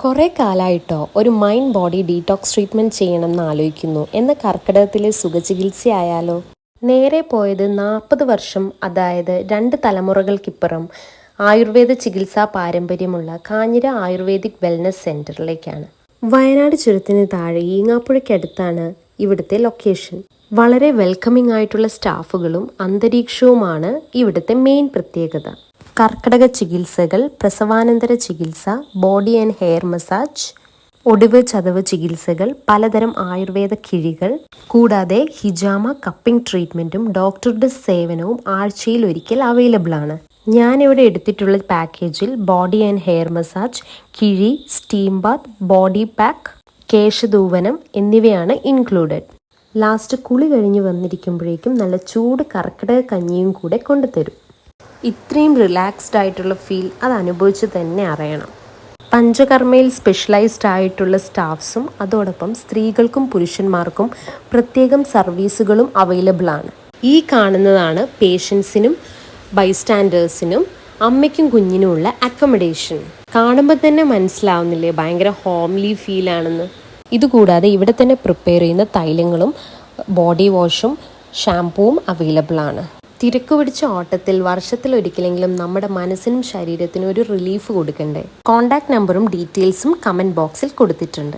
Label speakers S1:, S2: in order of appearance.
S1: കുറേ കാലമായിട്ടോ ഒരു mind body detox treatment ചെയ്യണമെന്ന് ആലോചിക്കുന്നു എന്ന കർക്കിടകത്തിലെ സുഖചികിത്സയായാലോ. നേരെ പോയത് 40 വർഷം, അതായത് 2 തലമുറകൾക്കിപ്പുറം ആയുർവേദ ചികിത്സാ പാരമ്പര്യമുള്ള കാഞ്ഞിര ആയുർവേദിക് വെൽനസ് സെൻറ്ററിലേക്കാണ്. വയനാട് ചുരത്തിന് താഴെ ഈങ്ങാപ്പുഴയ്ക്കടുത്താണ് ഇവിടുത്തെ ലൊക്കേഷൻ. വളരെ വെൽക്കമിംഗ് ആയിട്ടുള്ള സ്റ്റാഫുകളും അന്തരീക്ഷവുമാണ് ഇവിടുത്തെ മെയിൻ പ്രത്യേകത. കർക്കിടക ചികിത്സകൾ, പ്രസവാനന്തര ചികിത്സ, ബോഡി ആൻഡ് ഹെയർ മസാജ്, ഒടിവ് ചതവ് ചികിത്സകൾ, പലതരം ആയുർവേദ കിഴികൾ, കൂടാതെ ഹിജാമ കപ്പിംഗ് ട്രീറ്റ്മെൻറ്റും ഡോക്ടറുടെ സേവനവും ആഴ്ചയിൽ ഒരിക്കൽ അവൈലബിൾ ആണ്. ഞാനിവിടെ എടുത്തിട്ടുള്ള പാക്കേജിൽ ബോഡി ആൻഡ് ഹെയർ മസാജ്, കിഴി, സ്റ്റീം ബാത്ത്, ബോഡി പാക്ക്, കേശധൂവനം എന്നിവയാണ് ഇൻക്ലൂഡഡ്. ലാസ്റ്റ് കുളി കഴിഞ്ഞ് വന്നിരിക്കുമ്പോഴേക്കും നല്ല ചൂട് കർക്കിടക കഞ്ഞിയും കൂടെ കൊണ്ടുതരും. ഇത്രയും റിലാക്സ്ഡ് ആയിട്ടുള്ള ഫീൽ അത് അനുഭവിച്ച് തന്നെ അറിയണം. പഞ്ചകർമ്മയിൽ സ്പെഷ്യലൈസ്ഡ് ആയിട്ടുള്ള സ്റ്റാഫ്സും അതോടൊപ്പം സ്ത്രീകൾക്കും പുരുഷന്മാർക്കും പ്രത്യേകം സർവീസുകളും അവൈലബിൾ ആണ്. ഈ കാണുന്നതാണ് പേഷ്യൻസിനും ബൈസ്റ്റാൻഡേഴ്സിനും അമ്മയ്ക്കും കുഞ്ഞിനുമുള്ള അക്കോമഡേഷൻ. കാണുമ്പോൾ തന്നെ മനസ്സിലാവുന്നില്ലേ ഭയങ്കര ഹോംലി ഫീലാണെന്ന്. ഇതുകൂടാതെ ഇവിടെ തന്നെ പ്രിപ്പയർ ചെയ്യുന്ന തൈലങ്ങളും ബോഡി വാഷും ഷാംപൂവും അവൈലബിൾ ആണ്. തിരക്ക് പിടിച്ച ഓട്ടത്തിൽ വർഷത്തിലൊരിക്കലെങ്കിലും നമ്മുടെ മനസ്സിനും ശരീരത്തിനും ഒരു റിലീഫ് കൊടുക്കണ്ടേ. കോൺടാക്ട് നമ്പറും ഡീറ്റെയിൽസും കമൻറ്റ് ബോക്സിൽ കൊടുത്തിട്ടുണ്ട്.